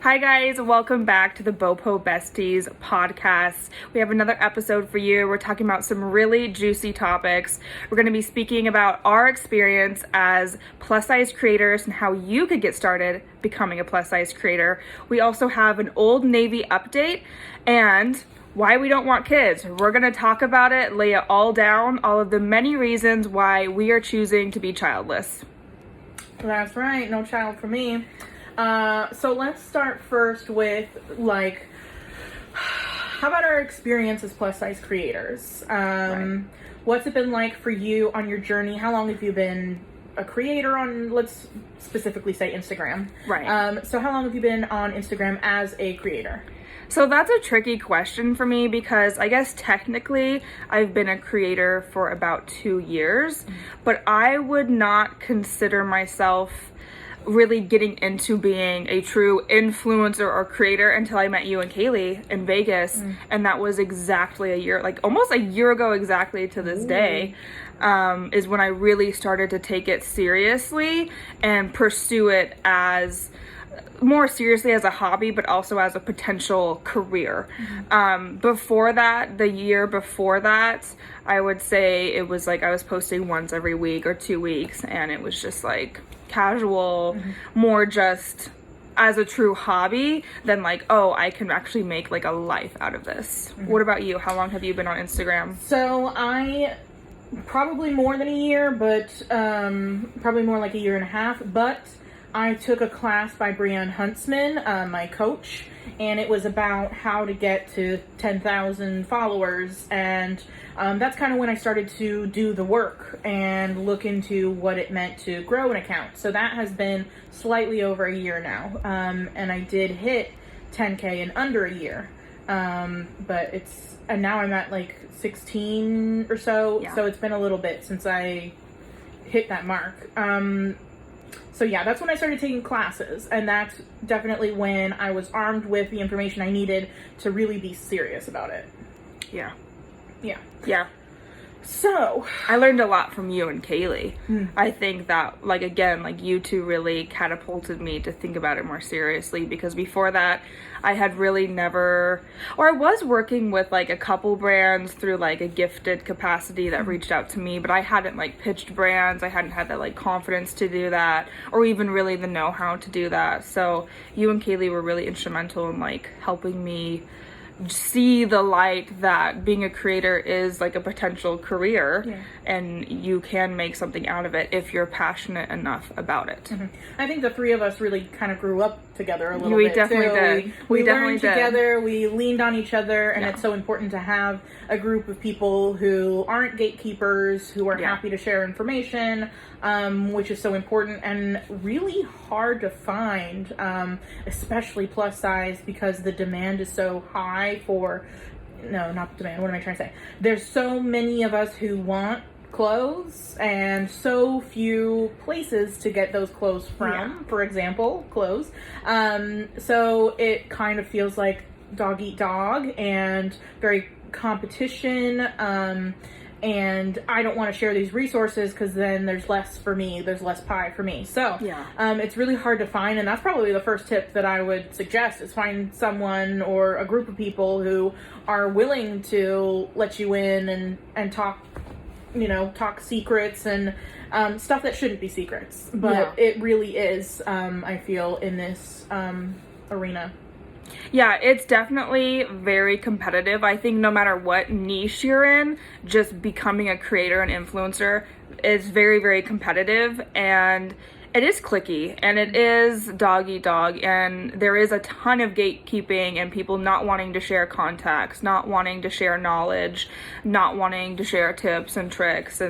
Hi guys, welcome back to the BoPo Besties podcast. We have another episode for you. We're talking about some really juicy topics. We're going to be speaking about our experience as plus size creators and how you could get started becoming a plus size creator. We also have an Old Navy update and why we don't want kids. We're going to talk about it, lay it all down, all of the many reasons why we are choosing to be childless. That's right, no child for me. So let's start first with, how about our experience as plus size creators? Right. What's it been like for you on your journey? How long have you been a creator on, let's specifically say Instagram? Right. So how long have you been on Instagram as a creator? So that's a tricky question for me because I guess technically I've been a creator for about 2 years, but I would not consider myself really getting into being a true influencer or creator until I met you and Kaylee in Vegas. And that was exactly a year, almost a year ago exactly to this day, is when I really started to take it seriously and pursue it as more seriously as a hobby, but also as a potential career. Before that, the year before that, I would say it was I was posting once every week or 2 weeks, and it was just casual, more just as a true hobby than I can actually make a life out of this. What about you? How long have you been on Instagram? So I probably more than a year, but probably more like a year and a half, but I took a class by Brianne Huntsman, my coach, and it was about how to get to 10,000 followers, and that's kind of when I started to do the work and look into what it meant to grow an account. So that has been slightly over a year now, and I did hit 10K in under a year, but and now I'm at 16 or so, so it's been a little bit since I hit that mark. So yeah, that's when I started taking classes, and that's definitely when I was armed with the information I needed to really be serious about it. Yeah. Yeah. So I learned a lot from you and Kaylee. I think that again, you two really catapulted me to think about it more seriously, because before that I had really never, or I was working with a couple brands through a gifted capacity that reached out to me, but I hadn't pitched brands. I hadn't had that confidence to do that, or even really the know-how to do that. So you and Kaylee were really instrumental in helping me see the light that being a creator is a potential career, and you can make something out of it if you're passionate enough about it. I think the three of us really kind of grew up together a little we bit. Definitely too. did. We definitely learned did. together, we leaned on each other, and it's so important to have a group of people who aren't gatekeepers, who are happy to share information, which is so important and really hard to find, especially plus size, because the demand is so high for, no, not demand, what am I trying to say? There's so many of us who want clothes and so few places to get those clothes from, for example, clothes. So it kind of feels like dog eat dog and very competition, and I don't want to share these resources because then there's less for me, there's less pie for me. So it's really hard to find, and that's probably the first tip that I would suggest, is find someone or a group of people who are willing to let you in and talk, talk secrets and stuff that shouldn't be secrets, but it really is, I feel, in this arena. Yeah, it's definitely very competitive. I think no matter what niche you're in, just becoming a creator and influencer is very, very competitive, and it is cliquey, and it is dog eat dog, and there is a ton of gatekeeping and people not wanting to share contacts, not wanting to share knowledge, not wanting to share tips and tricks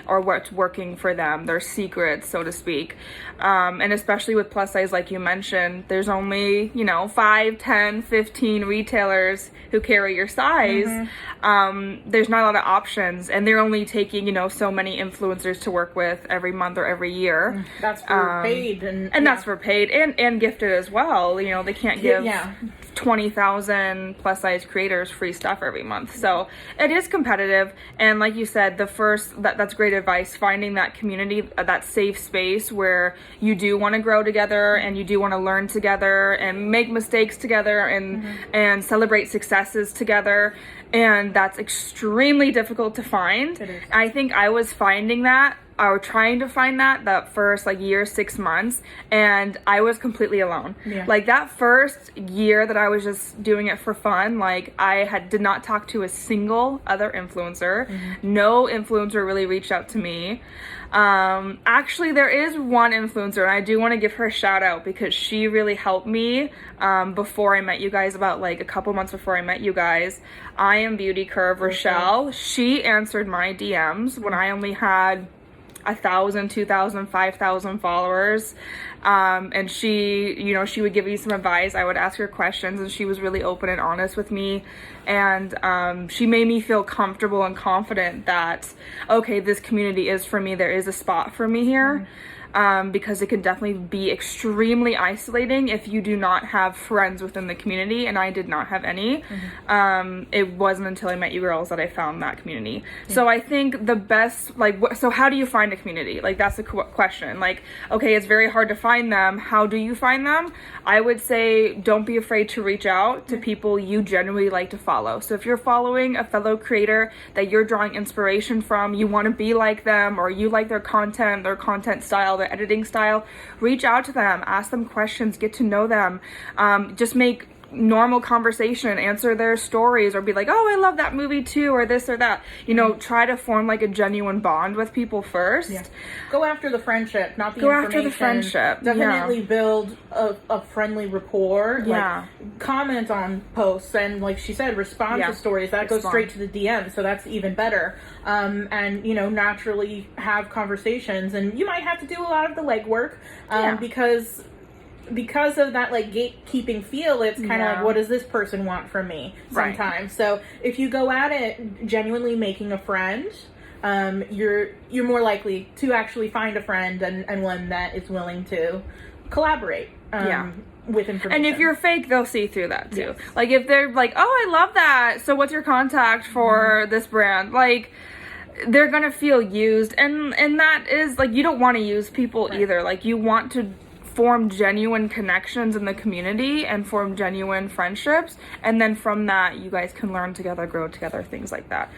or what's working for them, their secrets, so to speak. And especially with plus size, like you mentioned, there's only 5, 10, 15 retailers who carry your size. There's not a lot of options, and they're only taking so many influencers to work with every month or every year. That's for paid, and that's for paid and gifted as well. They can't give 20,000 plus size creators free stuff every month. So it is competitive. And like you said, that's great advice, finding that community, that safe space where you do want to grow together and you do want to learn together and make mistakes together and celebrate successes together. And that's extremely difficult to find. It is. I think I was finding that, or trying to find that first like year, 6 months, and I was completely alone. Yeah. Like that first year that I was just doing it for fun, like did not talk to a single other influencer. No influencer really reached out to me. Actually, there is one influencer, and I do want to give her a shout out because she really helped me before I met you guys, about like a couple months before I met you guys. I Am Beauty Curve, Rochelle. She answered my DMs when I only had 1,000, 2,000, 5,000 followers. And she would give me some advice. I would ask her questions, and she was really open and honest with me. And she made me feel comfortable and confident that, okay, this community is for me. There is a spot for me here. Because it can definitely be extremely isolating if you do not have friends within the community, and I did not have any. It wasn't until I met you girls that I found that community. So I think the best, so how do you find a community? Like, that's the question. Like, okay, it's very hard to find them. How do you find them? I would say don't be afraid to reach out to people you genuinely like to follow. So if you're following a fellow creator that you're drawing inspiration from, you want to be like them, or you like their content style, their editing style, reach out to them, ask them questions, get to know them. Just make normal conversation, answer their stories, or be like, oh, I love that movie too, or this or that. Try to form like a genuine bond with people first. Yeah. Go after the friendship, not the information. After the friendship. Definitely build a friendly rapport. Like, comment on posts, and like she said, respond to stories. That goes straight to the DM, so that's even better. And naturally have conversations, and you might have to do a lot of the legwork because of that like gatekeeping feel. It's kind of like, what does this person want from me sometimes? Right. So if you go at it genuinely making a friend, you're more likely to actually find a friend and one that is willing to collaborate with information. And if you're fake, they'll see through that too. Yes. Like if they're like, oh, I love that, so what's your contact for this brand? Like, they're gonna feel used, and that is like, you don't want to use people either. Like, you want to form genuine connections in the community and form genuine friendships, and then from that you guys can learn together, grow together, things like that.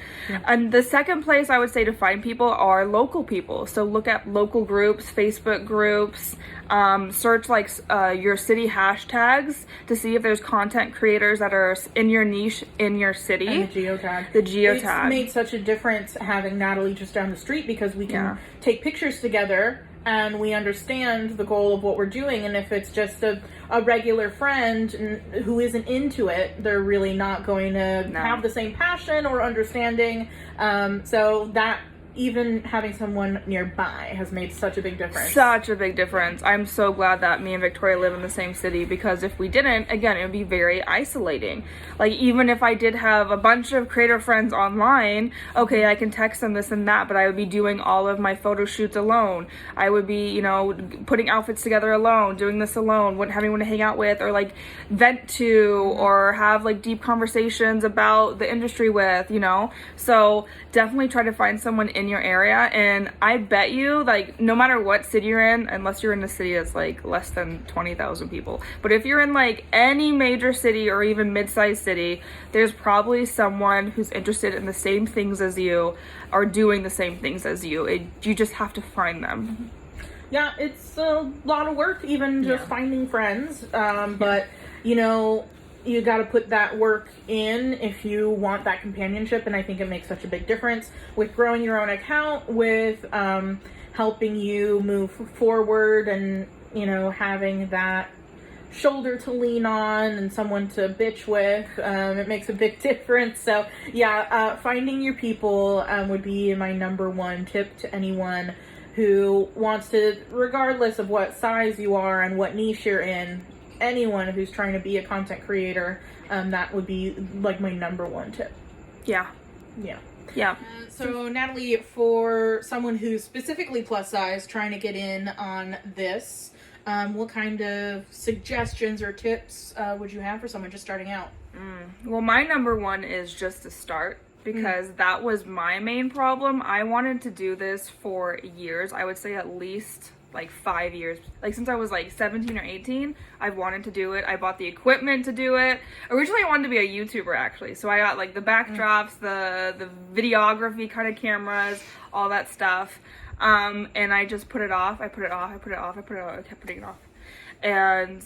And the second place I would say to find people are local people. So look at local groups, Facebook groups, search like your city hashtags to see if there's content creators that are in your niche in your city. And the geotag. It's made such a difference having Natalie just down the street, because we can take pictures together and we understand the goal of what we're doing. And if it's just a regular friend who isn't into it, they're really not going to have the same passion or understanding. So that even having someone nearby has made such a big difference. Such a big difference. I'm so glad that me and Victoria live in the same city, because if we didn't, again, it would be very isolating. Like, even if I did have a bunch of creator friends online, okay, I can text them this and that, but I would be doing all of my photo shoots alone. I would be, putting outfits together alone, doing this alone, wouldn't have anyone to hang out with, or like vent to, or have like deep conversations about the industry with, So definitely try to find someone in your area, and I bet you, like, no matter what city you're in, unless you're in a city that's like less than 20,000 people, but if you're in like any major city or even mid-sized city, there's probably someone who's interested in the same things as you, or doing the same things as you. You just have to find them. Yeah, it's a lot of work, even just finding friends, but you got to put that work in if you want that companionship. And I think it makes such a big difference with growing your own account, with helping you move forward, and having that shoulder to lean on and someone to bitch with. It makes a big difference. So finding your people would be my number one tip to anyone who wants to, regardless of what size you are and what niche you're in, anyone who's trying to be a content creator, that would be like my number one tip. Yeah. So Natalie, for someone who's specifically plus size trying to get in on this, What kind of suggestions or tips would you have for someone just starting out? Well, my number one is just to start, because that was my main problem. I wanted to do this for years. I would say at least like 5 years. Like since I was like 17 or 18, I've wanted to do it. I bought the equipment to do it. Originally I wanted to be a YouTuber actually. So I got like the backdrops, the videography kind of cameras, all that stuff. And I just put it off. I put it off. I kept putting it off. And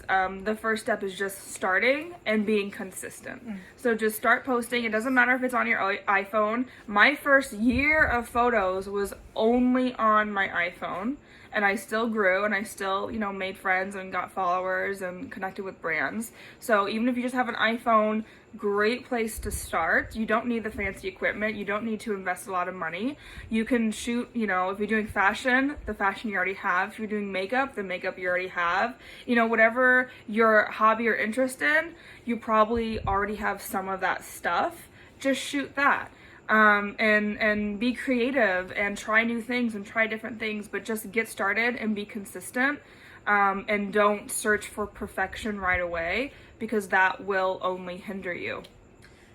the first step is just starting and being consistent. So just start posting. It doesn't matter if it's on your iPhone. My first year of photos was only on my iPhone, and I still grew, and I still, you know, made friends and got followers and connected with brands. So even if you just have an iPhone, great place to start. You don't need the fancy equipment. You don't need to invest a lot of money. You can shoot, you know, if you're doing fashion, the fashion you already have. If you're doing makeup, the makeup you already have. You know, whatever your hobby or interest in, you probably already have some of that stuff. Just shoot that. And be creative and try new things and try different things, but just get started and be consistent. And don't search for perfection right away, because that will only hinder you.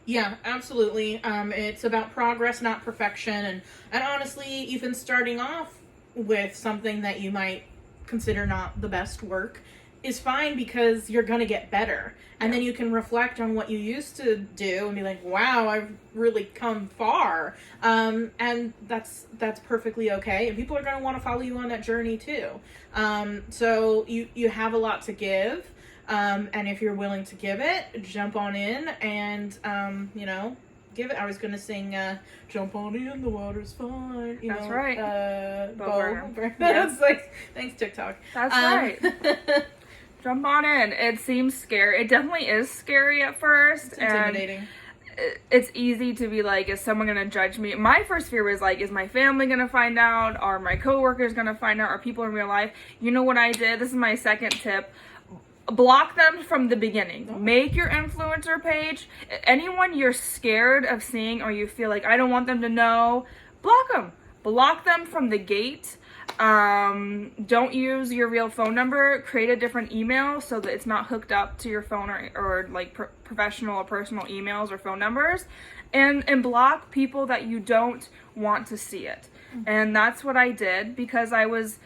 Yeah, absolutely. It's about progress, not perfection. And honestly, even starting off with something that you might consider not the best work is fine, because you're going to get better. And then you can reflect on what you used to do and be like, wow, I've really come far. And that's perfectly okay. And people are going to want to follow you on that journey too. So you have a lot to give. And if you're willing to give it, jump on in and, you know, give it. I was going to sing, jump on in, the water's fine. That's right. BoPo. That's like, thanks TikTok. That's right. Jump on in. It seems scary. It definitely is scary at first. It's intimidating. And it's easy to be like, is someone going to judge me? My first fear was like, is my family going to find out? Are my coworkers going to find out? Are people in real life? You know what I did? This is my second tip. Block them from the beginning. Make your influencer page. Anyone you're scared of seeing or you feel like, I don't want them to know, block them. Block them from the gate. Don't use your real phone number. Create a different email so that it's not hooked up to your phone or like professional or personal emails or phone numbers, and block people that you don't want to see it. And that's what I did, because I was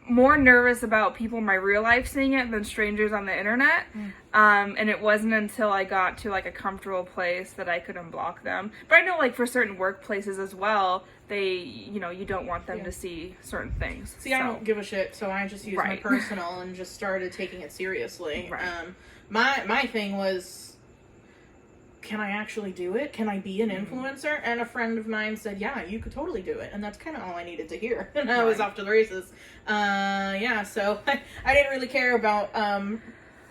more nervous about people in my real life seeing it than strangers on the internet. And it wasn't until I got to like a comfortable place that I could unblock them. But I know like for certain workplaces as well, they, you know, you don't want them to see certain things. See, I don't give a shit, so I just used my personal and just started taking it seriously. My thing was, can I actually do it? Can I be an influencer? And a friend of mine said, yeah, you could totally do it. And that's kind of all I needed to hear. And I was off to the races. So I didn't really care about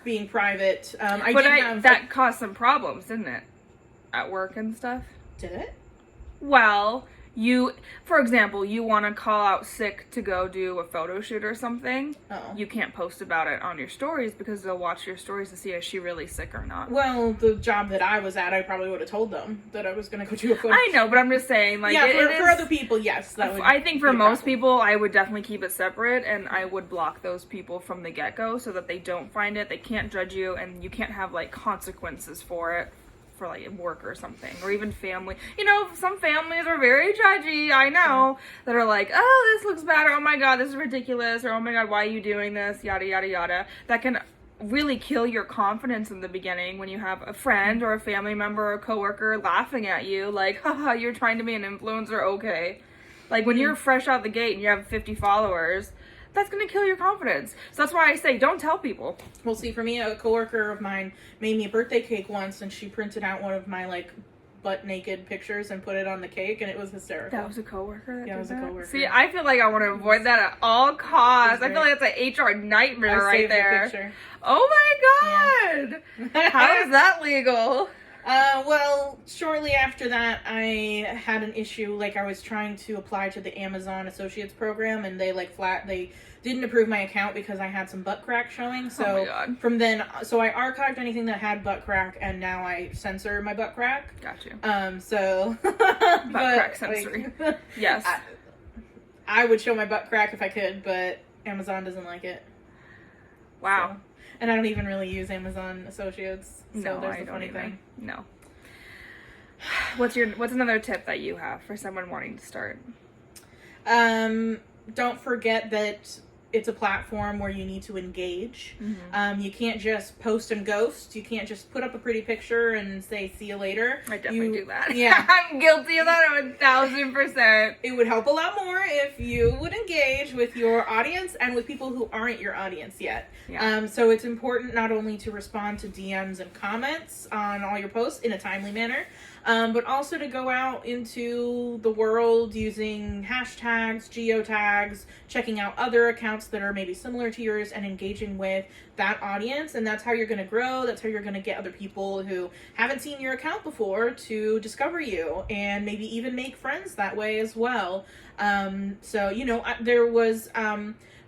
being private. That caused some problems, didn't it? At work and stuff. Did it? Well, for example, you want to call out sick to go do a photo shoot or something. You can't post about it on your stories, because they'll watch your stories to see if she really sick or not. Well, the job that I was at, I probably would have told them that I was going to go do a photo shoot. I know, but I'm just saying, like, for other people, yes. I think for most people, I would definitely keep it separate, and I would block those people from the get-go so that they don't find it, they can't judge you, and you can't have, like, consequences for it. For like work or something, or even family. You know, some families are very judgy, I know, that are like, oh, this looks bad, or oh my god, this is ridiculous, or oh my god, why are you doing this, yada yada yada. That can really kill your confidence in the beginning when you have a friend or a family member or a coworker laughing at you like, haha, you're trying to be an influencer, okay. Like when you're fresh out the gate and you have 50 followers, that's going to kill your confidence. So that's why I say, don't tell people. Well, see, for me, a coworker of mine made me a birthday cake once, and she printed out one of my, like, butt naked pictures and put it on the cake, and it was hysterical. That was a coworker? Yeah, it was a coworker. See, I feel like I want to avoid that at all costs. I feel like that's an HR nightmare right there. The picture. Oh my god! Yeah. How is that legal? Well, shortly after that, I had an issue. Like, I was trying to apply to the Amazon Associates program, and they didn't approve my account because I had some butt crack showing. So oh my God. From then, so I archived anything that had butt crack, and now I censor my butt crack. Got you. Butt crack censoring. Yes. I would show my butt crack if I could, but Amazon doesn't like it. Wow. So, and I don't even really use Amazon Associates. So No, there's I the don't funny either. thing. No. What's another tip that you have for someone wanting to start? Don't forget that it's a platform where you need to engage. You can't just post and ghost. You can't just put up a pretty picture and say, see you later. I definitely do that. Yeah. I'm guilty of that 1,000%. It would help a lot more if you would engage with your audience and with people who aren't your audience yet. Yeah. So it's important not only to respond to DMs and comments on all your posts in a timely manner, but also to go out into the world using hashtags, geotags, checking out other accounts that are maybe similar to yours and engaging with that audience. And that's how you're going to grow. That's how you're going to get other people who haven't seen your account before to discover you and maybe even make friends that way as well. So, there was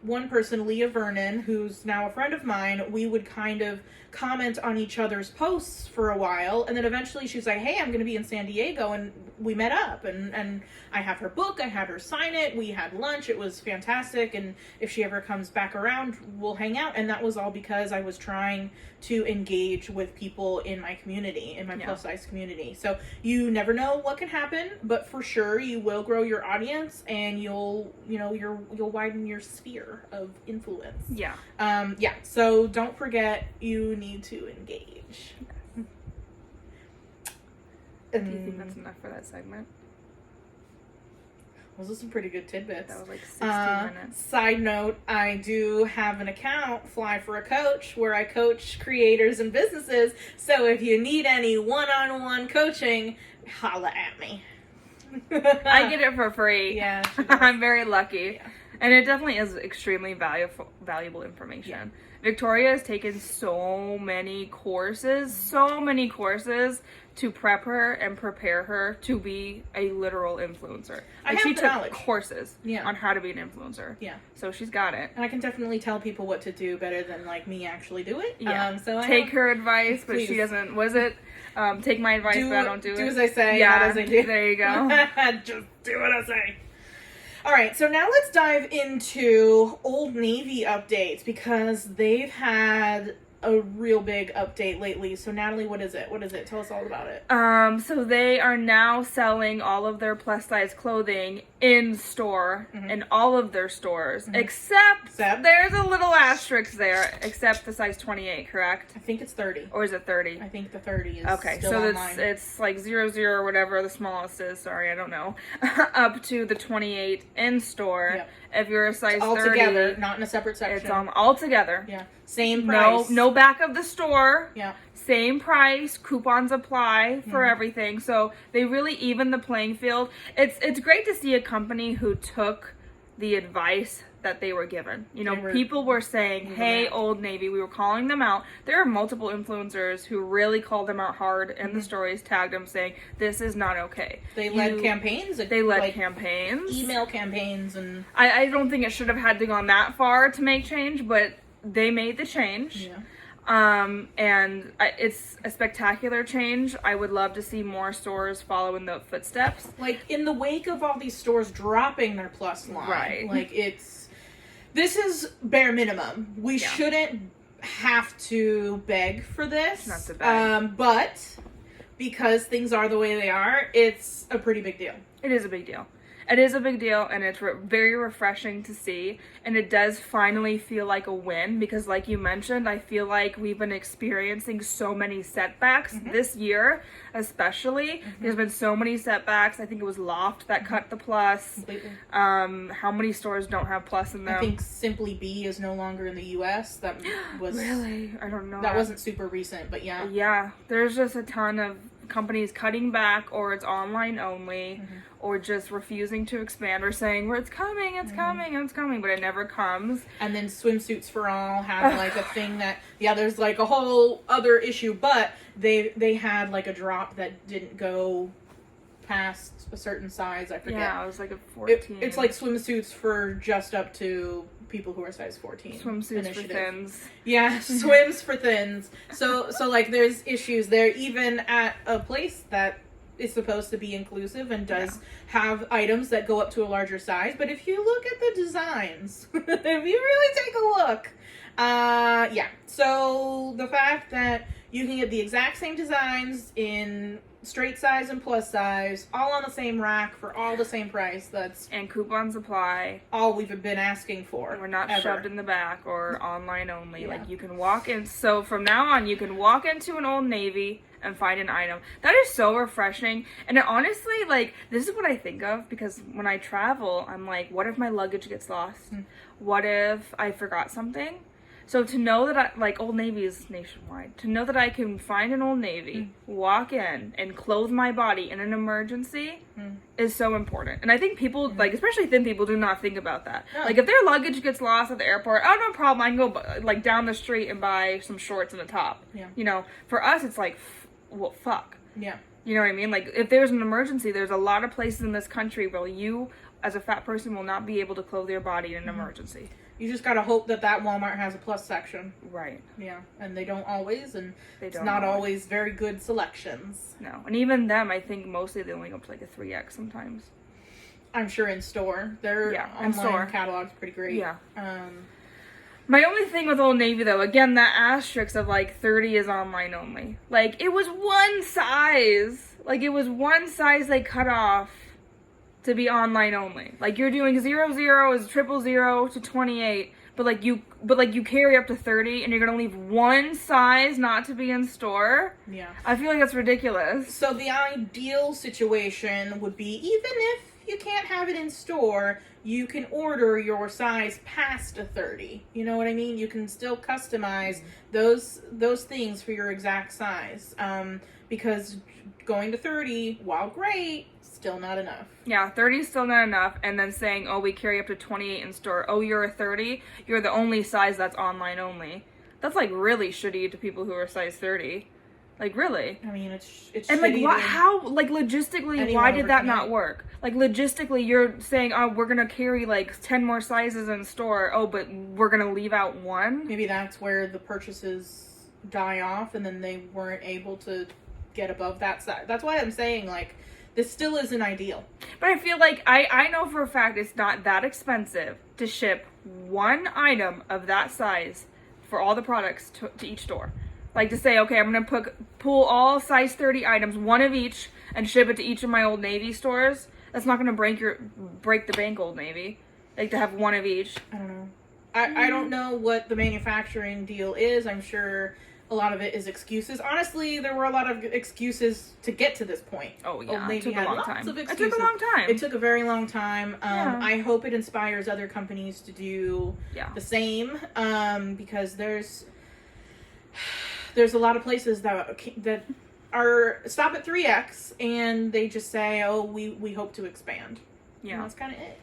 one person, Leah Vernon, who's now a friend of mine. We would kind of comment on each other's posts for a while, and then eventually she's like, hey, I'm going to be in San Diego, and we met up, and I have her book, I had her sign it, we had lunch, it was fantastic, and if she ever comes back around, we'll hang out. And that was all because I was trying to engage with people in my community, in my plus size community. So you never know what can happen, but for sure you will grow your audience, and you'll widen your sphere of influence. Yeah. So don't forget, you need to engage. Do you think that's enough for that segment? Those are some pretty good tidbits. That was like 16 minutes. Side note, I do have an account, Fly for a Coach, where I coach creators and businesses. So if you need any one-on-one coaching, holla at me. I get it for free. Yeah. I'm very lucky. Yeah. And it definitely is extremely valuable information. Yeah. Victoria has taken so many courses to prep her and prepare her to be a literal influencer. I have she the took knowledge. Courses on how to be an influencer. Yeah. So she's got it. And I can definitely tell people what to do better than me actually do it. Yeah. So take her advice, but Please. she doesn't. Was it? Take my advice, but I don't do it. Do as I say, yeah, not as I do. There you go. Just do what I say. All right, so now let's dive into Old Navy updates, because they've had a real big update lately. So Natalie, what is it? Tell us all about it. So they are now selling all of their plus size clothing in store in all of their stores, except there's a little asterisk there, except the size 28, correct? I think it's 30. Or is it 30? I think the 30 is okay. Still So online. it's like 00 or whatever the smallest is. Sorry, I don't know. Up to the 28 in store. Yep. If you're a size all 30, together, not in a separate section. It's all together. Yeah. Same price. No back of the store. Yeah. Same price, coupons apply for everything. So they really even the playing field. It's great to see a company who took the advice that they were given. People were saying, hey, Old Navy, we were calling them out. There are multiple influencers who really called them out hard in the stories, tagged them saying, this is not okay. They led campaigns. They led campaigns. Email campaigns. And I don't think it should have had to gone that far to make change, but they made the change. Yeah. And it's a spectacular change. I would love to see more stores follow in the footsteps. In the wake of all these stores dropping their plus line. Right. This is bare minimum. We shouldn't have to beg for this. Not to beg. But because things are the way they are, it's a pretty big deal. It is a big deal. It is a big deal, and it's very refreshing to see, and it does finally feel like a win, because like you mentioned, I feel like we've been experiencing so many setbacks this year, especially. There's been so many setbacks. I think it was Loft that cut the plus. Completely. How many stores don't have plus in them? I think Simply Be is no longer in the U.S. That was really? I don't know. That wasn't super recent, but yeah. Yeah, there's just a ton of companies cutting back, or it's online only, or just refusing to expand, or saying, well, it's coming, but it never comes. And then Swimsuits for All had a thing that, there's a whole other issue, but they had a drop that didn't go past a certain size. I forget. Yeah, it was a 14. It's like swimsuits for just up to people who are size 14. Swimsuits for thins. Yeah, swims for thins. So there's issues there, even at a place that is supposed to be inclusive and does have items that go up to a larger size. But if you look at the designs, if you really take a look, Yeah. So the fact that you can get the exact same designs in straight size and plus size, all on the same rack for all the same price. And coupons apply. All we've been asking for. And we're not shoved in the back or online only. Yeah. Like, you can walk in. So from now on, you can walk into an Old Navy and find an item. That is so refreshing. And it, honestly, like, this is what I think of, because when I travel, I'm like, what if my luggage gets lost? What if I forgot something? So to know that I, like, Old Navy is nationwide, to know that I can find an Old Navy, walk in, and clothe my body in an emergency is so important. And I think people, like, especially thin people, do not think about that. No. Like, if their luggage gets lost at the airport, oh, no problem, I can go, like, down the street and buy some shorts and a top. Yeah. You know, for us, it's like, well, fuck. Yeah. You know what I mean? Like, if there's an emergency, there's a lot of places in this country where you, as a fat person, will not be able to clothe your body in an emergency. You just gotta hope that Walmart has a plus section. Right. Yeah, and they don't always, and It's not always very good selections. No. And even them, I think mostly they only go up to like a 3X sometimes. I'm sure in store. Their online catalog's pretty great. Yeah. My only thing with Old Navy, though, again, that asterisk of, like, 30 is online only. Like, it was one size. Like, it was one size they cut off to be online only. Like, you're doing 00, 000 to 28, but you carry up to 30, and you're gonna leave one size not to be in store. Yeah. I feel like that's ridiculous. So the ideal situation would be, even if you can't have it in store, you can order your size past a 30. You know what I mean? You can still customize those things for your exact size. Because going to 30, while great, still not enough. Yeah, 30 is still not enough. And then saying, oh, we carry up to 28 in store. Oh, you're a 30? You're the only size that's online only. That's, like, really shitty to people who are size 30. Like, really. I mean, it's and, like, how, like, logistically, why did that not work? Like, logistically, you're saying, oh, we're gonna carry, like, 10 more sizes in store. Oh, but we're gonna leave out one? Maybe that's where the purchases die off, and then they weren't able to get above that size. That's why I'm saying, like, this still isn't ideal. But I feel like, I know for a fact it's not that expensive to ship one item of that size for all the products to each store. Like, to say, okay, I'm going to pull all size 30 items, one of each, and ship it to each of my Old Navy stores. That's not going to break the bank, Old Navy. Like, to have one of each. I don't know. I don't know what the manufacturing deal is. I'm sure a lot of it is excuses. Honestly, there were a lot of excuses to get to this point. Oh, yeah. Old Navy it took had a long lots time. of It excuses. took a long time. It took a very long time. Yeah. I hope it inspires other companies to do the same. Because there's a lot of places that are stop at 3X and they just say, oh, we hope to expand. Yeah. And that's kind of it.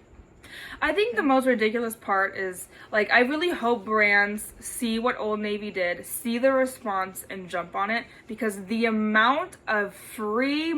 I think the most ridiculous part is, like, I really hope brands see what Old Navy did, see the response, and jump on it, because the amount of free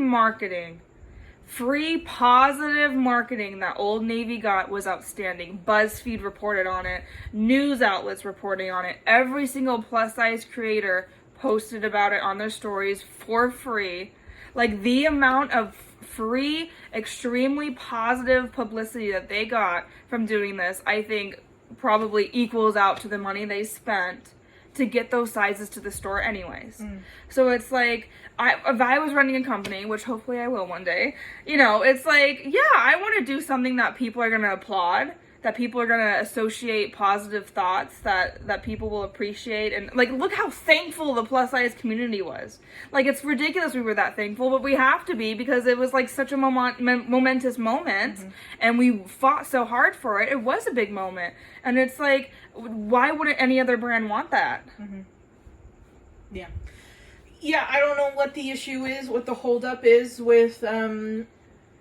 positive marketing that Old Navy got was outstanding. BuzzFeed reported on it, news outlets reporting on it, every single plus-size creator posted about it on their stories for free. Like, the amount of free, extremely positive publicity that they got from doing this, I think probably equals out to the money they spent to get those sizes to the store anyways. So it's like, if I was running a company, which hopefully I will one day, you know, it's like, yeah, I want to do something that people are going to applaud, that people are going to associate positive thoughts, that people will appreciate. And, like, look how thankful the plus-size community was. Like, it's ridiculous we were that thankful, but we have to be, because it was, like, such a momentous moment, and we fought so hard for it. It was a big moment. And it's like, why wouldn't any other brand want that? Yeah. Yeah, I don't know what the issue is, what the holdup is with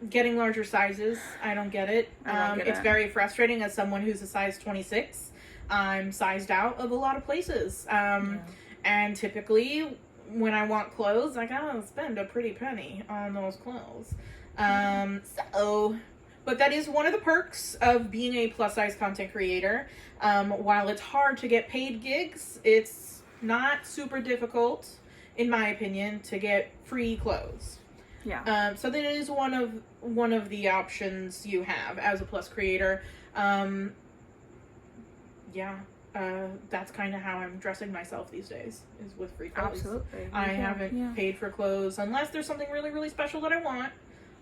getting larger sizes. I don't get it. It's very frustrating as someone who's a size 26. I'm sized out of a lot of places. And typically, when I want clothes, I gotta spend a pretty penny on those clothes. But that is one of the perks of being a plus-size content creator. While it's hard to get paid gigs, it's not super difficult, in my opinion, to get free clothes. Yeah. So that is one of the options you have as a plus creator. Yeah. that's kind of how I'm dressing myself these days, is with free clothes. Absolutely. I haven't paid for clothes unless there's something really, really special that I want.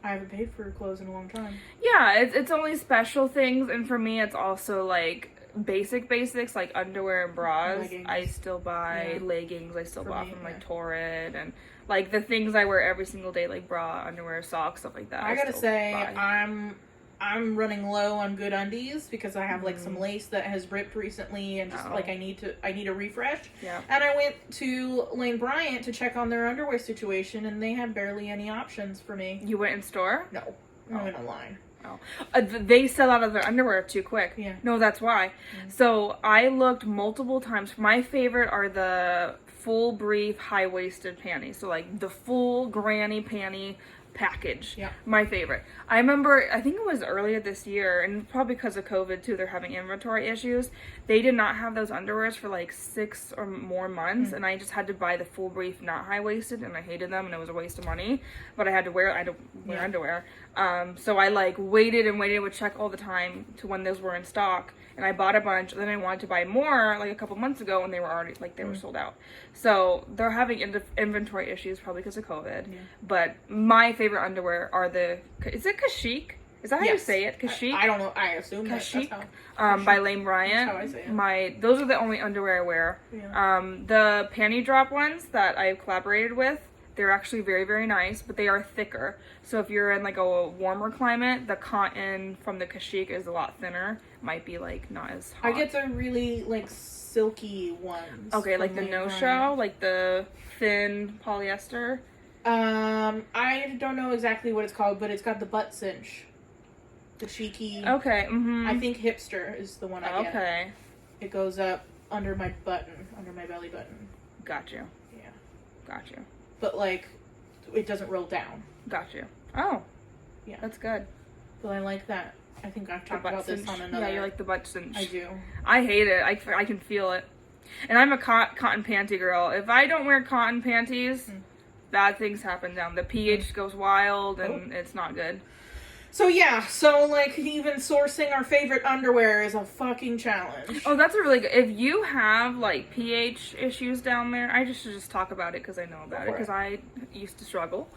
I haven't paid for clothes in a long time. Yeah, it's only special things, and for me, it's also like basics like underwear and bras. Leggings. I still buy leggings. I still buy from like yeah. Torrid, and like the things I wear every single day, like bra, underwear, socks, stuff like that. I gotta still say, buy. I'm running low on good undies because I have like some lace that has ripped recently, and just like I need a refresh. Yeah. And I went to Lane Bryant to check on their underwear situation, and they had barely any options for me. You went in store? No, I went online. Oh. They sell out of their underwear too quick. Yeah. No, that's why. So I looked multiple times. My favorite are the full brief high-waisted panties. So like the full granny panty package. Yeah. My favorite. I remember, I think it was earlier this year, and probably because of COVID too, they're having inventory issues. They did not have those underwears for like 6 or more months, and I just had to buy the full brief, not high-waisted, and I hated them, and it was a waste of money. But I had to wear underwear. So I like waited and would check all the time to when those were in stock. And I bought a bunch, and then I wanted to buy more like a couple months ago, and they were already they were sold out. So they're having inventory issues probably because of COVID. Yeah. But my favorite underwear are is it Kashik? Is that how you say it? Kashik? I don't know. I assume Kashik. That's how. By Lane Bryant. That's how I say it. Those are the only underwear I wear. Yeah. The panty drop ones that I've collaborated with, they're actually very, very nice, but they are thicker. So if you're in like a warmer climate, the cotton from the Kashik is a lot thinner. Might be like not as hot. I get the really like silky ones. Okay, like the no-show, like the thin polyester. I don't know exactly what it's called, but it's got the butt cinch. The cheeky. Okay, I think hipster is the one I get. Okay. It goes up under my belly button. Got you. Yeah. Got you. But like, it doesn't roll down. Got you. Oh. Yeah. That's good. But I like that. I think I've talked about this on another. Yeah, you like the butt cinch. I do. I hate it. I can feel it. And I'm a cotton panty girl. If I don't wear cotton panties, bad things happen down. The pH goes wild, and it's not good. So yeah, like even sourcing our favorite underwear is a fucking challenge. Oh, that's a really good. If you have like pH issues down there, I should just talk about it because I know about it because I used to struggle.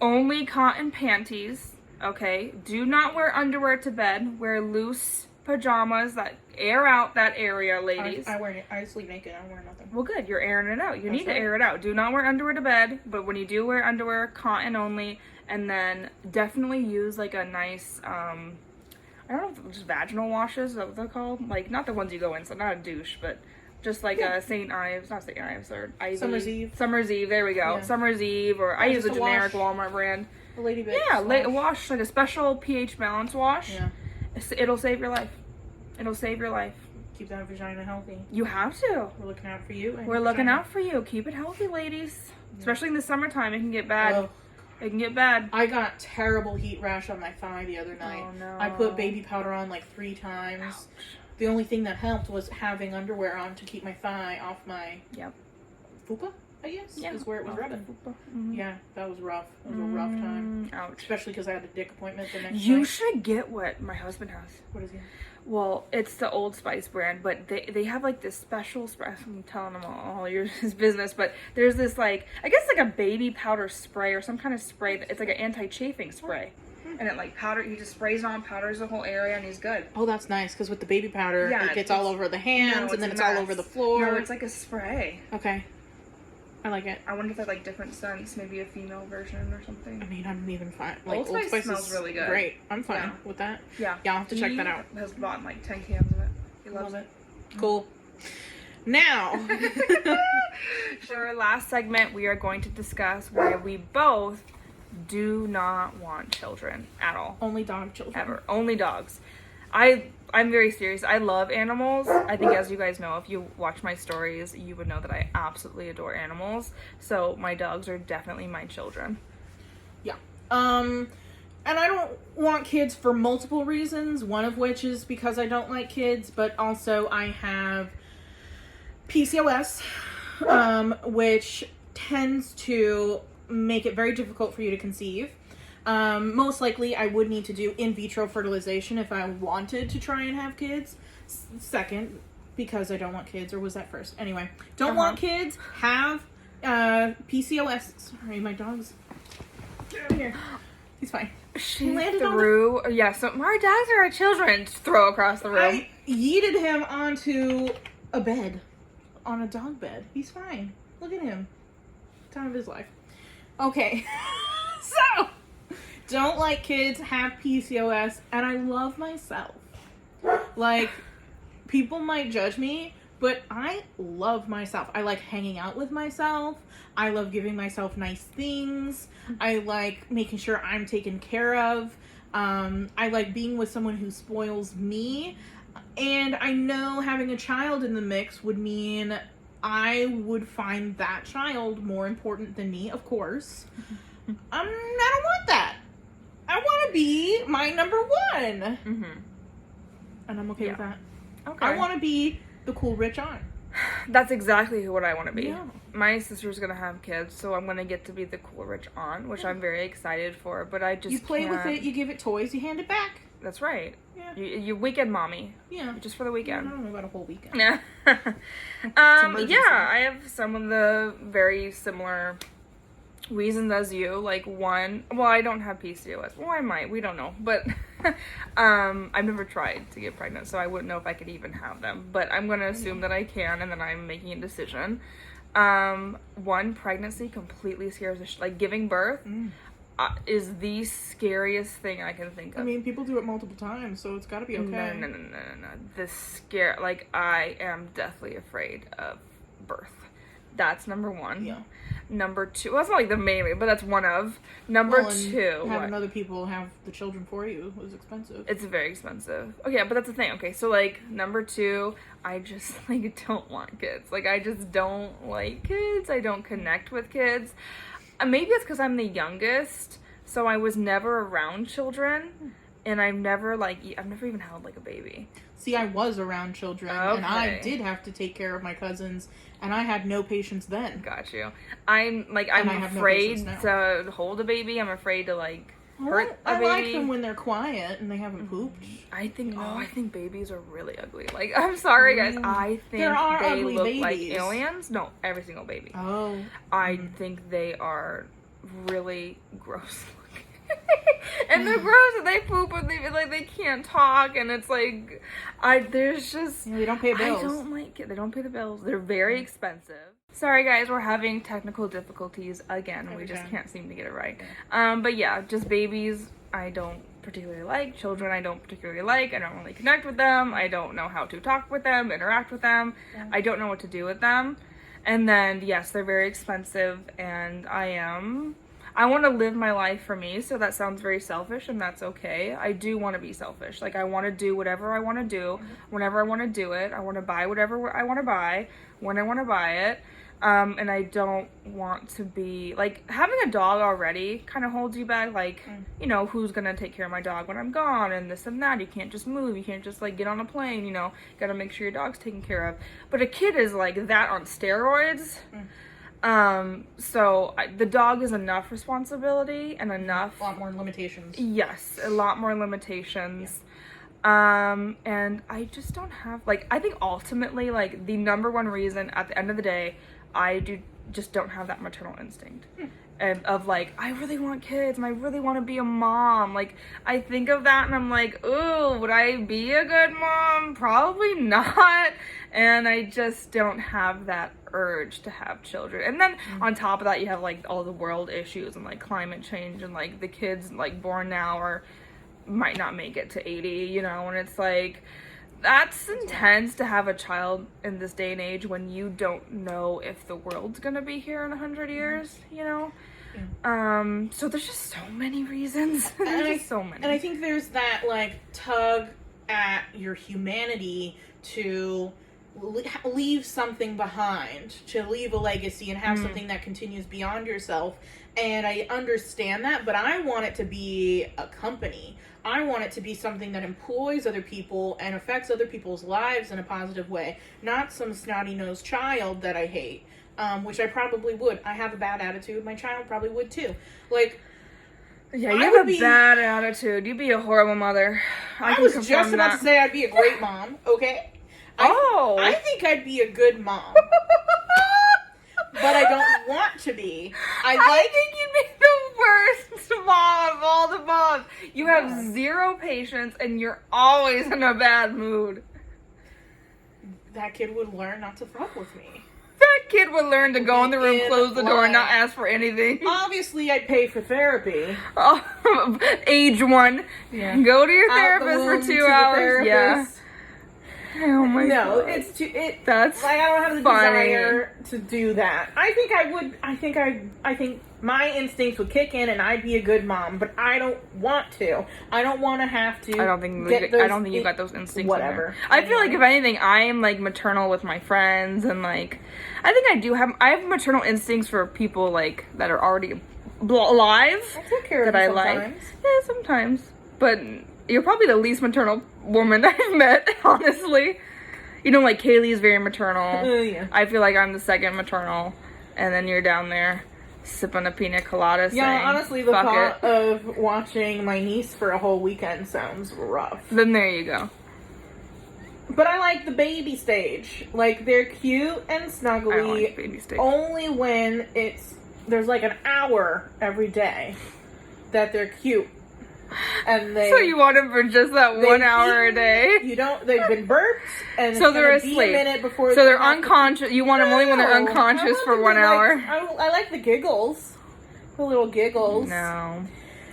Only cotton panties. Okay, do not wear underwear to bed. Wear loose pajamas that air out that area, ladies. I sleep naked. I don't wear nothing. Well, good. You're airing it out. You need to air it out. Do not wear underwear to bed, but when you do wear underwear, cotton only, and then definitely use like a nice, I don't know, just vaginal washes. Is that what they're called? Like not the ones you go in, so not a douche, but just like a St. Ives, not St. Ives, or Ivy. Summer's Eve. Summer's Eve. There we go. Yeah. Summer's Eve, or I use a generic Walmart brand. A Lady Bits. Yeah, wash like a special pH balance wash. Yeah. It'll save your life. It'll save your life. Keep that vagina healthy. You have to. We're looking out for you. We're looking out for you. Keep it healthy, ladies. Yeah. Especially in the summertime, it can get bad. Oh. It can get bad. I got terrible heat rash on my thigh the other night. Oh, no. I put baby powder on like 3 times. Ouch. The only thing that helped was having underwear on to keep my thigh off my fupa, I guess, is where it was rubbing. Mm-hmm. Yeah, that was rough. It was a rough time. Ouch. Especially because I had a dick appointment the next You night. should get what my husband has. What is it? Well, it's the Old Spice brand, but they have like this special spray. I'm telling him all his business, but there's this like, I guess like a baby powder spray or some kind of spray. It's like an anti-chafing spray. And it like he just sprays on, powders the whole area, and he's good. Oh, that's nice, because with the baby powder, it gets all over the hands, and then it's all over the floor. No, it's like a spray. Okay. I like it. I wonder if they have like different scents, maybe a female version or something. I mean, I'm even fine. Like, Old Spice smells really good. Great. I'm fine with that. Yeah. Yeah, I'll have to check that out. He has bought like 10 cans of it. He loves it. Cool. Now, for our last segment, we are going to discuss why we both do not want children at all. Only dog children. Ever. Only dogs. I'm very serious. I love animals. I think, as you guys know, if you watch my stories, you would know that I absolutely adore animals. So my dogs are definitely my children. Yeah. And I don't want kids for multiple reasons. One of which is because I don't like kids, but also I have PCOS, which tends to make it very difficult for you to conceive. Most likely I would need to do in vitro fertilization if I wanted to try and have kids. Second, because I don't want kids, or was that first? Anyway, don't want kids, have PCOS. Sorry, my dog's down here. He's fine. She threw, so our dogs are our children. Just throw across the room. I yeeted him onto a bed, on a dog bed. He's fine. Look at him. Time of his life. Okay. So, don't like kids, have PCOS, and I love myself. Like, people might judge me, but I love myself. I like hanging out with myself. I love giving myself nice things. I like making sure I'm taken care of. I like being with someone who spoils me. And I know having a child in the mix would mean I would find that child more important than me, of course. I don't want that. I want to be my number one. Mm-hmm. And I'm okay with that. Okay. I want to be the cool rich aunt. That's exactly what I want to be. Yeah. My sister's going to have kids, so I'm going to get to be the cool rich aunt, which I'm very excited for, but I just You play with it, you give it toys, you hand it back. That's right. Yeah. You weekend mommy. Yeah. Just for the weekend. I don't know about a whole weekend. Yeah. I have some of the very similar reasons as you. Like, one, well, I don't have PCOS. Well, I might. We don't know. But I've never tried to get pregnant, so I wouldn't know if I could even have them. But I'm going to assume that I can, and then I'm making a decision. One, pregnancy completely scares the like, giving birth is the scariest thing I can think of. I mean, people do it multiple times, so it's got to be okay. No. The like, I am deathly afraid of birth. That's number one. Yeah. Number two, well, it's not like the main, but that's one of. Number two. Having other people have the children for you is expensive. It's very expensive. Okay, but that's the thing. Okay, so, like, number two, I just, like, don't want kids. Like, I just don't like kids. I don't connect with kids. Maybe it's because I'm the youngest, so I was never around children, and I've never even held, like, a baby. See, I was around children, and I did have to take care of my cousins, and I had no patience then. Got you. I'm afraid to hold a baby. I'm afraid to, like, hurt a baby. I like them when they're quiet and they haven't pooped. I think babies are really ugly. Like, I'm sorry, guys. I think they look babies. Like aliens. No, every single baby. Oh. I think they are really gross looking. And they're gross, and they poop, and they can't talk, and it's like, they don't pay bills. I don't like it. They don't pay the bills. They're very expensive. Sorry, guys, we're having technical difficulties again. We just can't seem to get it right. But yeah, just babies, I don't particularly like. Children, I don't particularly like. I don't really connect with them. I don't know how to talk with them, interact with them. Yeah. I don't know what to do with them. And then, yes, they're very expensive, and I want to live my life for me, so that sounds very selfish, and that's okay. I do want to be selfish. Like, I want to do whatever I want to do, whenever I want to do it. I want to buy whatever I want to buy, when I want to buy it. And I don't want to be, like, having a dog already kind of holds you back. Like, you know, who's going to take care of my dog when I'm gone, and this and that. You can't just move. You can't just, like, get on a plane, you know. Got to make sure your dog's taken care of. But a kid is, like, that on steroids. So the dog is enough responsibility and enough. A lot more limitations. Yes, a lot more limitations. Yeah. And I just don't have, like, I think ultimately, like, the number one reason at the end of the day, I just don't have that maternal instinct. And of, like, I really want kids and I really want to be a mom. Like, I think of that and I'm like, ooh, would I be a good mom? Probably not. And I just don't have that urge to have children. And then on top of that, you have, like, all the world issues and, like, climate change and, like, the kids, like, born now or might not make it to 80, you know, and it's like, that's intense to have a child in this day and age when you don't know if the world's gonna be here in 100 years, you know? Yeah. So there's just so many reasons. So many. And I think there's that, like, tug at your humanity to leave something behind, to leave a legacy and have something that continues beyond yourself. And I understand that, but I want it to be a company. I want it to be something that employs other people and affects other people's lives in a positive way. Not some snotty-nosed child that I hate, which I probably would. I have a bad attitude. My child probably would too. Like, yeah, you have a bad attitude. You'd be a horrible mother. I was just about to say I'd be a great mom, okay? I think I'd be a good mom. But I don't want to be. I think you'd be the worst mom of all the moms. You have zero patience and you're always in a bad mood. That kid would learn not to fuck with me. That kid would learn to go in the room, close the door, and not ask for anything. Obviously, I'd pay for therapy. Oh, age 1. Yeah. Go to your therapist for 2 hours. Yeah. Oh my god. No, it's too. That's like I don't have the desire to do that. I think I would. I think my instincts would kick in, and I'd be a good mom. But I don't want to. I don't want to have to. I don't think you got those instincts. Whatever. I feel like if anything, I am like maternal with my friends, and like I think I have maternal instincts for people like that are already alive. I take care of that them I sometimes. like. Yeah, sometimes, but. You're probably the least maternal woman I've met, honestly. You know, like, Kaylee's very maternal. Yeah. I feel like I'm the second maternal. And then you're down there sipping a pina colada saying, honestly, the thought of watching my niece for a whole weekend sounds rough. Then there you go. But I like the baby stage. Like, they're cute and snuggly. I don't like the baby stage. Only when there's like an hour every day that they're cute. And so you want them for just that 1 hour a day? They've been burped, and so they're asleep. Be a minute before so they're unconscious. You want them only when they're unconscious for 1 hour? I like the giggles. The little giggles. No.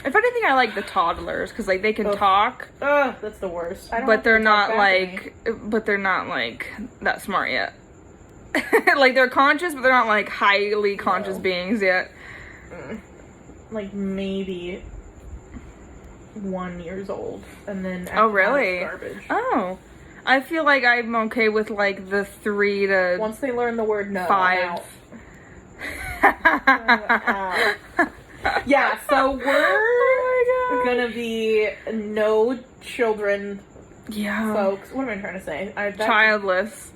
If anything, I like the toddlers, because like they can talk. That's the worst. But they're not like that smart yet. Like they're conscious, but they're not like highly conscious beings yet. Like maybe 1 year old, and then oh really? Garbage. Oh, I feel like I'm okay with like the 3 to once they learn the word no. 5. Yeah, so we're gonna be no children. Yeah, folks. What am I trying to say? Childless.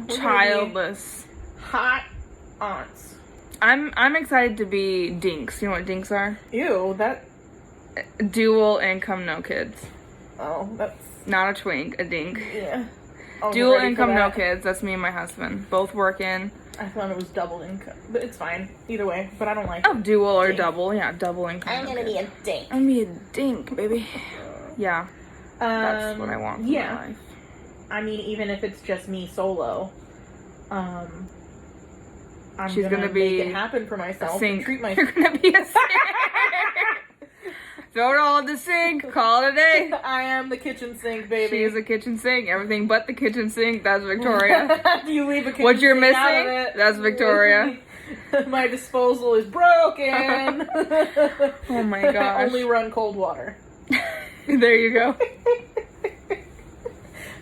Childless. Hot aunts. I'm excited to be DINKs. You know what DINKs are? Ew, that. Dual income, no kids. Oh, that's... Not a twink, a DINK. Yeah. Dual income, no kids. That's me and my husband. Both working. I thought it was double income. But it's fine. Either way. But I don't like it. Dual or double. Yeah, double income. I'm gonna be a DINK. I'm gonna be a DINK, baby. Yeah. That's what I want for my life. I mean, even if it's just me solo, I'm gonna make it happen for myself and treat myself. You're gonna be a sink. Throw it all in the sink. Call it a day. I am the kitchen sink, baby. She is a kitchen sink. Everything but the kitchen sink. That's Victoria. You leave a kitchen what you're sink missing? Out of it. That's Victoria. My disposal is broken. Oh my gosh. I only run cold water. There you go.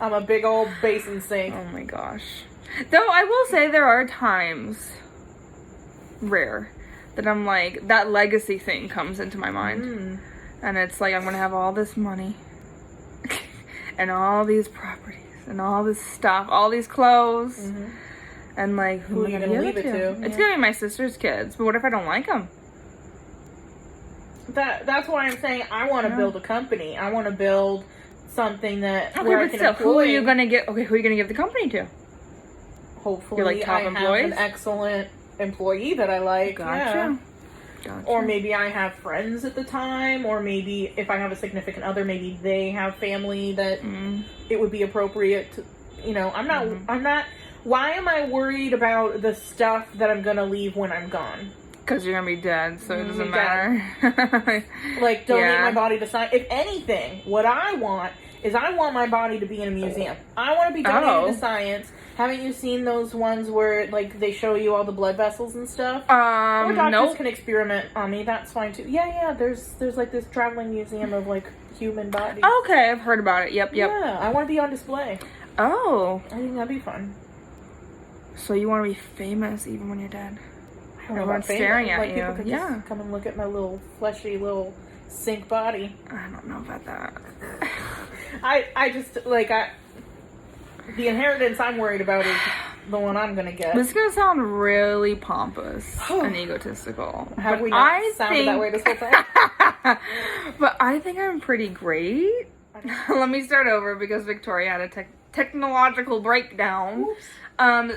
I'm a big old basin sink. Oh my gosh. Though I will say there are times, rare, that I'm like, that legacy thing comes into my mind. And it's like, I'm going to have all this money and all these properties and all this stuff, all these clothes. And like, who are you going to leave it to? It's going to be my sister's kids. But what if I don't like them? That's why I'm saying I want to build a company. I want to build something that where I can employ. Who are you going to get? Okay, who are you going to give the company to? Hopefully, you're like top employees? Have an excellent employee that I like. Gotcha. Or maybe I have friends at the time, or maybe if I have a significant other, maybe they have family that it would be appropriate to, I'm not, why am I worried about the stuff that I'm gonna leave when I'm gone? Because you're gonna be dead, so it doesn't matter. Like, donate my body to science. If anything, what I want is I want my body to be in a museum. I want to be donated to science. Haven't you seen those ones where, like, they show you all the blood vessels and stuff? Or doctors can experiment on me. That's fine, too. Yeah, there's like, this traveling museum of, like, human bodies. Okay, I've heard about it. Yep. Yeah, I want to be on display. Oh. I think that'd be fun. So you want to be famous even when you're dead? I don't know about staring at like, you. People could just come and look at my little, fleshy, little sink body. I don't know about that. I just, the inheritance I'm worried about is the one I'm gonna get. This is gonna sound really pompous and egotistical. Have we not sounded that way this whole time? But I think I'm pretty great. Let me start over because Victoria had a technological breakdown. Oops.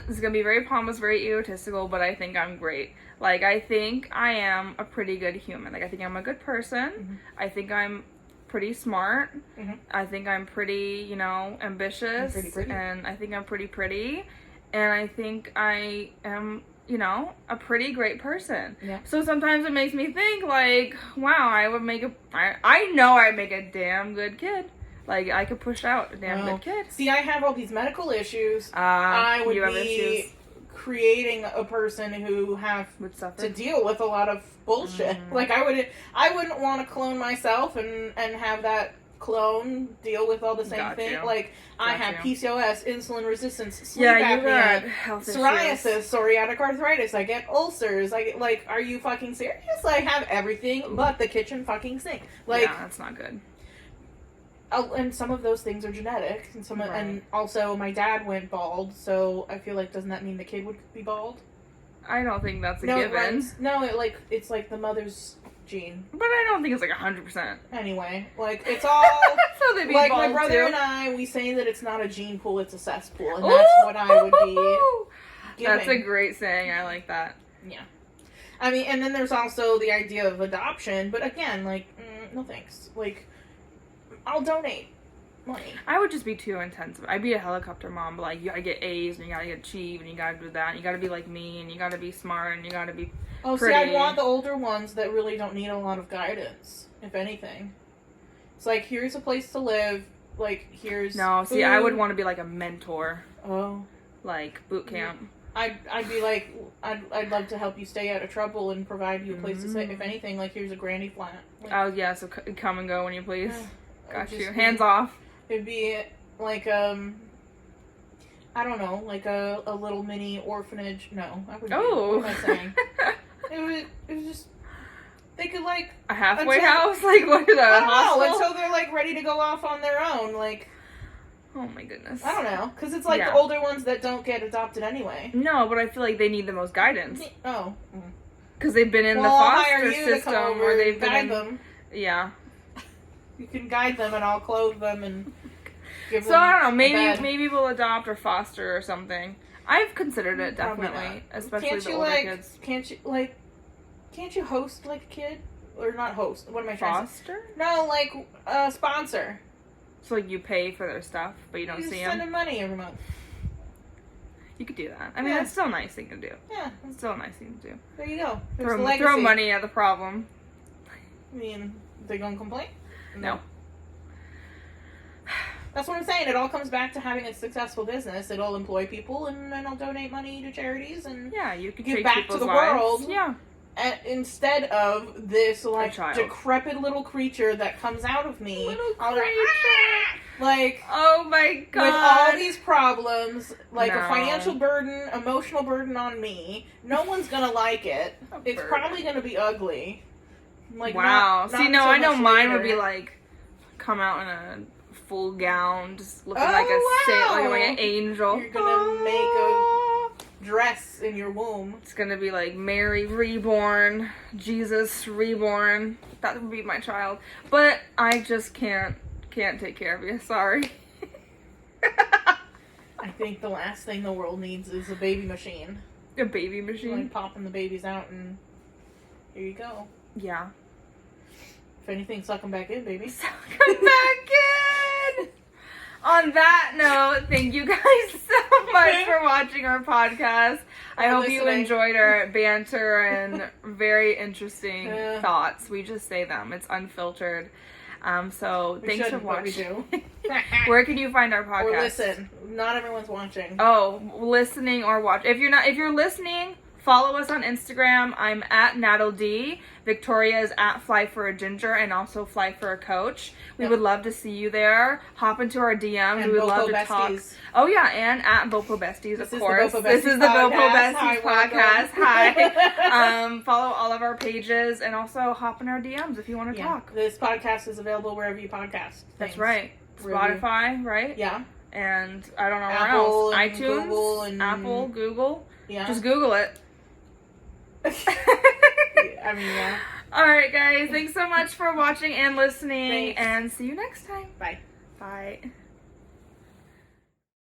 It's gonna be very pompous, very egotistical, but I think I'm great. Like, I think I am a pretty good human. Like, I think I'm a good person. Mm-hmm. I think I'm pretty smart. Mm-hmm. I think I'm pretty, ambitious. Pretty. And I think I'm pretty pretty. And I think I am, a pretty great person. Yeah. So sometimes it makes me think, like, wow, I know I'd make a damn good kid. Like, I could push out a damn good kid. See, I have all these medical issues. I would be creating a person who would suffer to deal with a lot of bullshit. Like, I wouldn't want to clone myself and have that clone deal with all the same thing. Like, I have PCOS, insulin resistance, sleep apnea, psoriasis, psoriatic arthritis. I get ulcers. I get, like, are you fucking serious? I have everything but the kitchen fucking sink. Like, yeah, that's not good. And some of those things are genetic, and and also my dad went bald, so I feel like, doesn't that mean the kid would be bald? I don't think that's a given. It's like the mother's gene. But I don't think it's like 100%. Anyway, like, it's all so they'd be like bald my brother too. And I, we say that it's not a gene pool, it's a cesspool, and that's what I would be giving. That's a great saying. I like that. Yeah. I mean, and then there's also the idea of adoption, but again, like, no thanks. Like, I'll donate money. I would just be too intensive. I'd be a helicopter mom, but, like, you gotta get A's, and you gotta achieve, and you gotta do that, and you gotta be like me, and you gotta be smart, and you gotta be pretty. See, I want the older ones that really don't need a lot of guidance, if anything. It's like, here's a place to live, like, here's No, food. see, I would want to be like a mentor. Oh. Like, boot camp. I'd be like, I'd love to help you stay out of trouble and provide you a place to stay. If anything, like, here's a granny flat. Like, oh, yeah, so come and go when you please. Got you. Hands off. It'd be like, I don't know, like a little mini orphanage. No, I wouldn't. Oh. What am I saying? it was just, they could, like, a halfway house? Like, what is that? I don't know, until they're, like, ready to go off on their own. Like, oh my goodness. I don't know, because it's like the older ones that don't get adopted anyway. No, but I feel like they need the most guidance. Oh. Because they've been in the foster system, to come over or they've guide been them. Yeah. You can guide them, and I'll clothe them and give them. So I don't know. Maybe we'll adopt or foster or something. I've considered it definitely, especially the older kids. Can't you host like a kid, or not host? What am I trying to say? Foster? No, like a sponsor. So like you pay for their stuff, but you don't see them. Send them money every month. You could do that. I mean, that's still a nice thing to do. Yeah, it's still a nice thing to do. There you go. Throw money at the problem. I mean, they gonna complain? No. That's what I'm saying. It all comes back to having a successful business. It'll employ people, and then I'll donate money to charities, and you can give back to the world. Yeah. Instead of this, like, decrepit little creature that comes out of me. Like, oh my god. With all these problems, like a financial burden, emotional burden on me. No one's gonna like it. It's probably gonna be ugly. Like, wow. Not See, no, so I know mine later. would be like, come out in a full gown, just looking like a saint, like an angel. You're gonna make a dress in your womb. It's gonna be like Mary reborn, Jesus reborn. That would be my child. But I just can't take care of you. Sorry. I think the last thing the world needs is a baby machine. A baby machine? Like popping the babies out and here you go. Yeah. If anything, suck them back in, baby. Suck them back in! On that note, thank you guys so much for watching our podcast. I hope you enjoyed our banter and very interesting thoughts. We just say them. It's unfiltered. So thanks for watching. We do. Where can you find our podcast? Or listen. Not everyone's watching. Oh, listening or watch. If you're listening, follow us on Instagram. I'm at Natalie D. Victoria is at Fly for a Ginger and also Fly for a Coach. We would love to see you there. Hop into our DMs. And we would love to talk. Oh yeah, and at BoPo Besties, of course. This is the BoPo Besties podcast. Hi. Follow all of our pages and also hop in our DMs if you want to talk. This podcast is available wherever you podcast. That's right. Spotify, right? Yeah. And I don't know where Apple else. and iTunes, Google and Apple, Google. Yeah. Just Google it. I mean, yeah. Alright, guys. Thanks so much for watching and listening. Thanks. And see you next time. Bye. Bye.